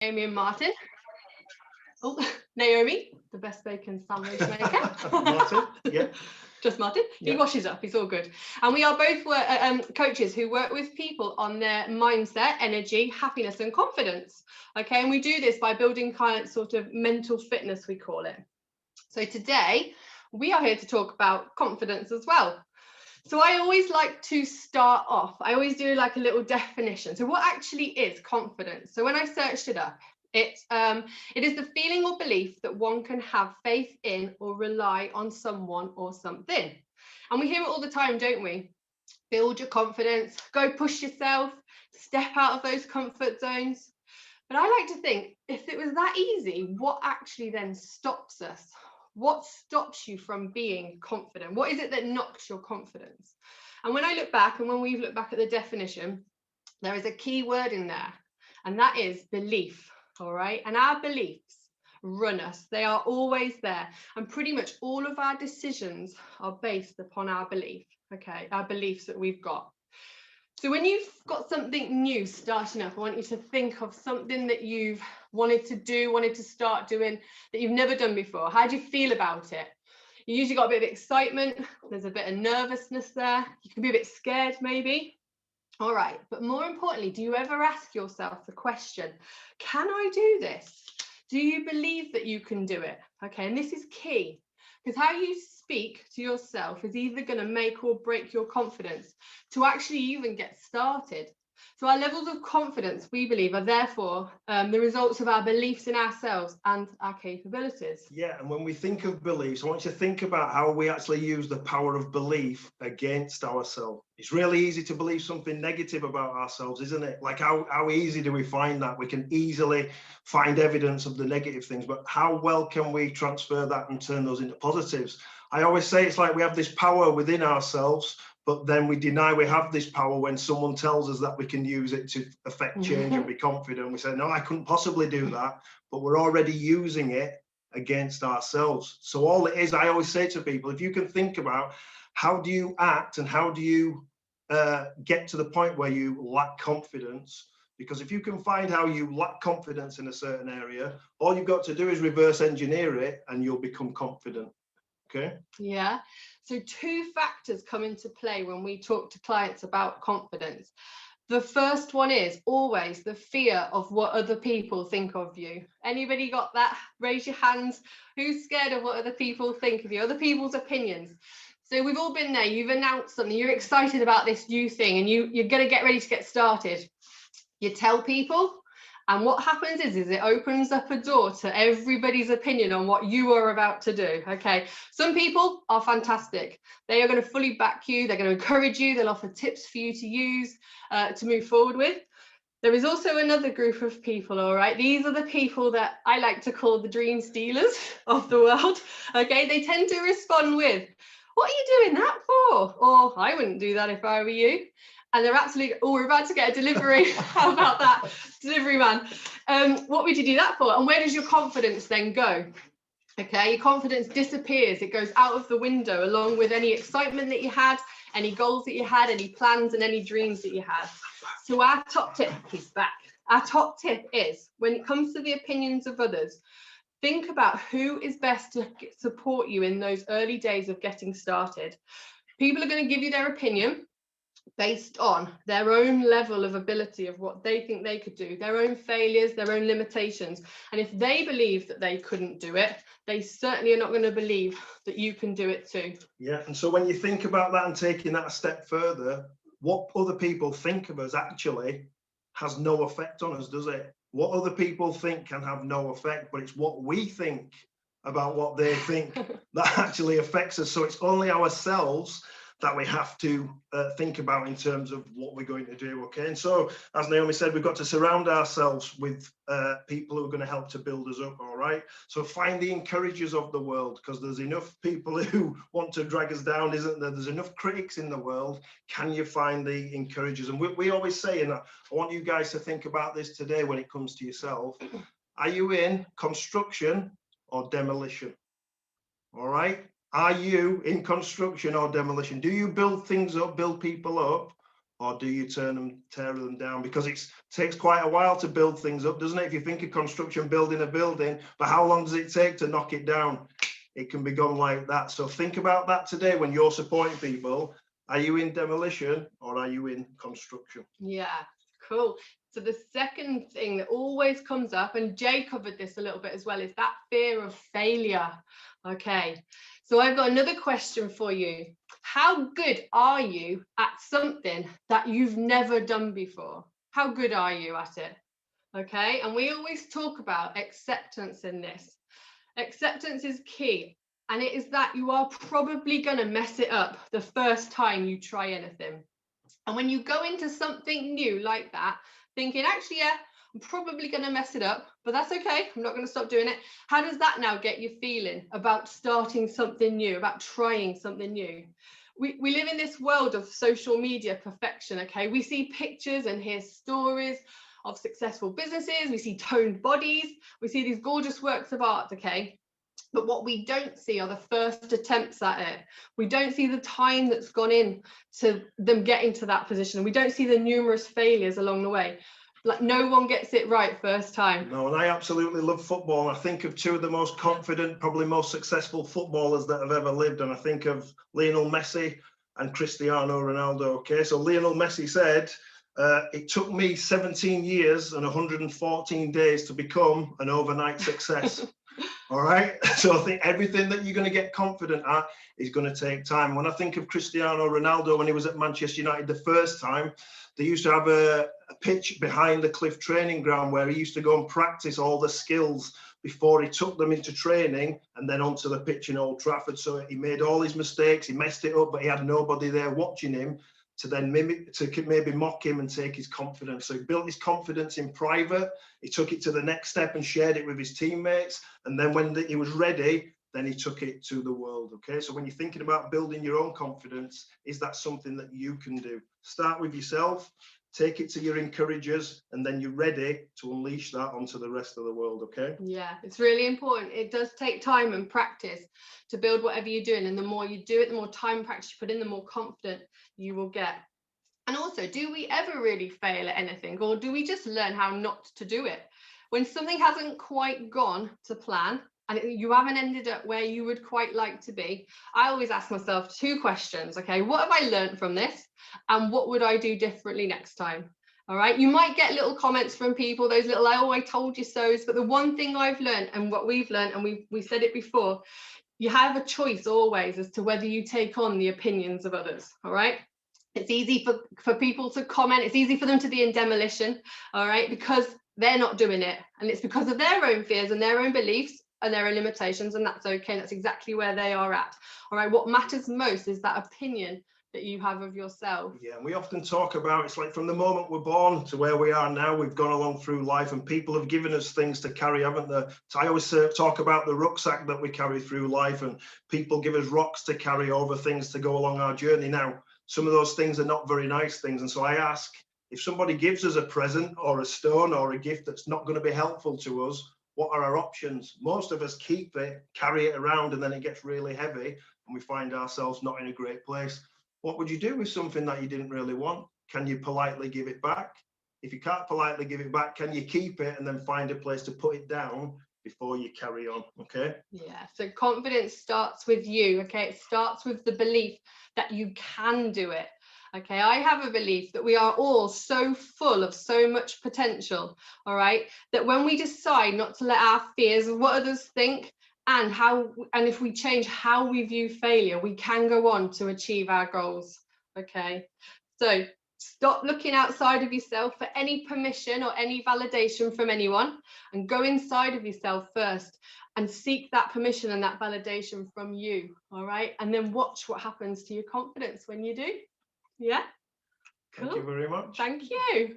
Naomi and Martin. Oh, Naomi, the best bacon sandwich maker. Martin, yeah. Just Martin. Yeah. He washes up. He's all good. And we are both coaches who work with people on their mindset, energy, happiness, and confidence. Okay, and we do this by building clients' sort of mental fitness, we call it. So today we are here to talk about confidence as well. So I always like to start off, I always do like a little definition. So what actually is confidence? So when I searched it up, it is the feeling or belief that one can have faith in or rely on someone or something. And we hear it all the time, don't we? Build your confidence, go push yourself, step out of those comfort zones. But I like to think, if it was that easy, what actually then stops us? What stops you from being confident? What is it that knocks your confidence? And when I look back, and when we've looked back at the definition, there is a key word in there, and that is belief. All right. And our beliefs run us. They are always there. And pretty much all of our decisions are based upon our belief. Okay. Our beliefs that we've got. So when you've got something new starting up, I want you to think of something that you've wanted to do, wanted to start doing that you've never done before. How do you feel about it? You usually got a bit of excitement. There's a bit of nervousness there. You can be a bit scared maybe. All right. But more importantly, do you ever ask yourself the question, can I do this? Do you believe that you can do it? Okay. And this is key. Because how you speak to yourself is either going to make or break your confidence to actually even get started. So our levels of confidence, we believe, are therefore the results of our beliefs in ourselves and our capabilities. Yeah, and when we think of beliefs, I want you to think about how we actually use the power of belief against ourselves. It's really easy to believe something negative about ourselves, isn't it? Like how easy do we find that? We can easily find evidence of the negative things, but how well can we transfer that and turn those into positives? I always say it's like we have this power within ourselves, but then we deny we have this power when someone tells us that we can use it to affect change and be confident. We say, no, I couldn't possibly do that, but we're already using it against ourselves. So all it is, I always say to people, if you can think about how do you act and how do you get to the point where you lack confidence, because if you can find how you lack confidence in a certain area, all you've got to do is reverse engineer it and you'll become confident. Okay. Yeah. So two factors come into play when we talk to clients about confidence. The first one is always the fear of what other people think of you. Anybody got that? Raise your hands. Who's scared of what other people think of you? Other people's opinions. So we've all been there. You've announced something. You're excited about this new thing and you're going to get ready to get started. You tell people. And what happens is it opens up a door to everybody's opinion on what you are about to do. Okay. Some people are fantastic. They are going to fully back you. They're going to encourage you. They'll offer tips for you to use to move forward with. There is also another group of people. All right. These are the people that I like to call the dream stealers of the world. Okay. They tend to respond with, what are you doing that for? Or I wouldn't do that if I were you. And they're absolutely, oh, we're about to get a delivery. How about that? Delivery man. What would you do that for? And where does your confidence then go? Okay, your confidence disappears. It goes out of the window along with any excitement that you had, any goals that you had, any plans and any dreams that you had. So our top tip, he's back. Our top tip is when it comes to the opinions of others, think about who is best to support you in those early days of getting started. People are going to give you their opinion based on their own level of ability of what they think they could do, their own failures, their own limitations. And if they believe that they couldn't do it, they certainly are not going to believe that you can do it too. Yeah, and so when you think about that and taking that a step further, what other people think of us actually has no effect on us, does it? What other people think can have no effect, but it's what we think about what they think that actually affects us. So it's only ourselves that we have to think about in terms of what we're going to do, okay? And so, as Naomi said, we've got to surround ourselves with people who are going to help to build us up, all right? So find the encouragers of the world, because there's enough people who want to drag us down, isn't there? There's enough critics in the world. Can you find the encouragers? And we always say, and I want you guys to think about this today when it comes to yourself, are you in construction or demolition? All right? Are you in construction or demolition? Do you build things up, build people up, or do you tear them down? Because it takes quite a while to build things up, doesn't it? If you think of construction, building a building, but how long does it take to knock it down? It can be gone like that. So think about that today when you're supporting people. Are you in demolition or are you in construction? Yeah, cool. So the second thing that always comes up, and Jay covered this a little bit as well, is that fear of failure. Okay, so I've got another question for you. How good are you at something that you've never done before? How good are you at it? Okay, and we always talk about acceptance in this. Acceptance is key, and it is that you are probably going to mess it up the first time you try anything. And when you go into something new like that, thinking, actually, yeah, I'm probably going to mess it up, but that's okay. I'm not going to stop doing it. How does that now get you feeling about starting something new, about trying something new? We live in this world of social media perfection, okay? We see pictures and hear stories of successful businesses. We see toned bodies. We see these gorgeous works of art, okay? But what we don't see are the first attempts at it. We don't see the time that's gone in to them getting to that position. We don't see the numerous failures along the way. Like, no one gets it right first time. No, and I absolutely love football. I think of two of the most confident, probably most successful footballers that have ever lived. And I think of Lionel Messi and Cristiano Ronaldo. Okay, so Lionel Messi said, it took me 17 years and 114 days to become an overnight success. All right. So I think everything that you're going to get confident at is going to take time. When I think of Cristiano Ronaldo, when he was at Manchester United the first time, they used to have a pitch behind the Cliff training ground where he used to go and practice all the skills before he took them into training and then onto the pitch in Old Trafford. So he made all his mistakes, he messed it up, but he had nobody there watching him to then maybe mock him and take his confidence. So he built his confidence in private. He took it to the next step and shared it with his teammates. And then when he was ready, then he took it to the world. Okay, so when you're thinking about building your own confidence, is that something that you can do? Start with yourself, take it to your encouragers, and then you're ready to unleash that onto the rest of the world. Okay. Yeah, it's really important. It does take time and practice to build whatever you're doing, and the more you do it, the more time and practice you put in, the more confident you will get. And also, do we ever really fail at anything, or do we just learn how not to do it? When something hasn't quite gone to plan and you haven't ended up where you would quite like to be, I always ask myself two questions. Okay, what have I learned from this, and what would I do differently next time? All right, you might get little comments from people, those little "oh, I told you so's," but the one thing I've learned, and what we've learned, and we said it before, you have a choice always as to whether you take on the opinions of others. All right, it's easy for people to comment, it's easy for them to be in demolition, all right, because they're not doing it, and it's because of their own fears and their own beliefs and their own limitations, and that's okay. That's exactly where they are at. All right, what matters most is that opinion that you have of yourself. Yeah, and we often talk about, it's like from the moment we're born to where we are now, we've gone along through life and people have given us things to carry, haven't they? So I always talk about the rucksack that we carry through life, and people give us rocks to carry over things to go along our journey. Now, some of those things are not very nice things. And so I ask, if somebody gives us a present or a stone or a gift that's not going to be helpful to us, what are our options? Most of us keep it, carry it around, and then it gets really heavy and we find ourselves not in a great place. What would you do with something that you didn't really want? Can you politely give it back? If you can't politely give it back, can you keep it and then find a place to put it down before you carry on? Okay. Yeah, so confidence starts with you. Okay, it starts with the belief that you can do it. Okay, I have a belief that we are all so full of so much potential, all right, that when we decide not to let our fears of what others think and if we change how we view failure, we can go on to achieve our goals. Okay, so stop looking outside of yourself for any permission or any validation from anyone, and go inside of yourself first and seek that permission and that validation from you. All right, and then watch what happens to your confidence when you do. Yeah, cool. Thank you very much. Thank you.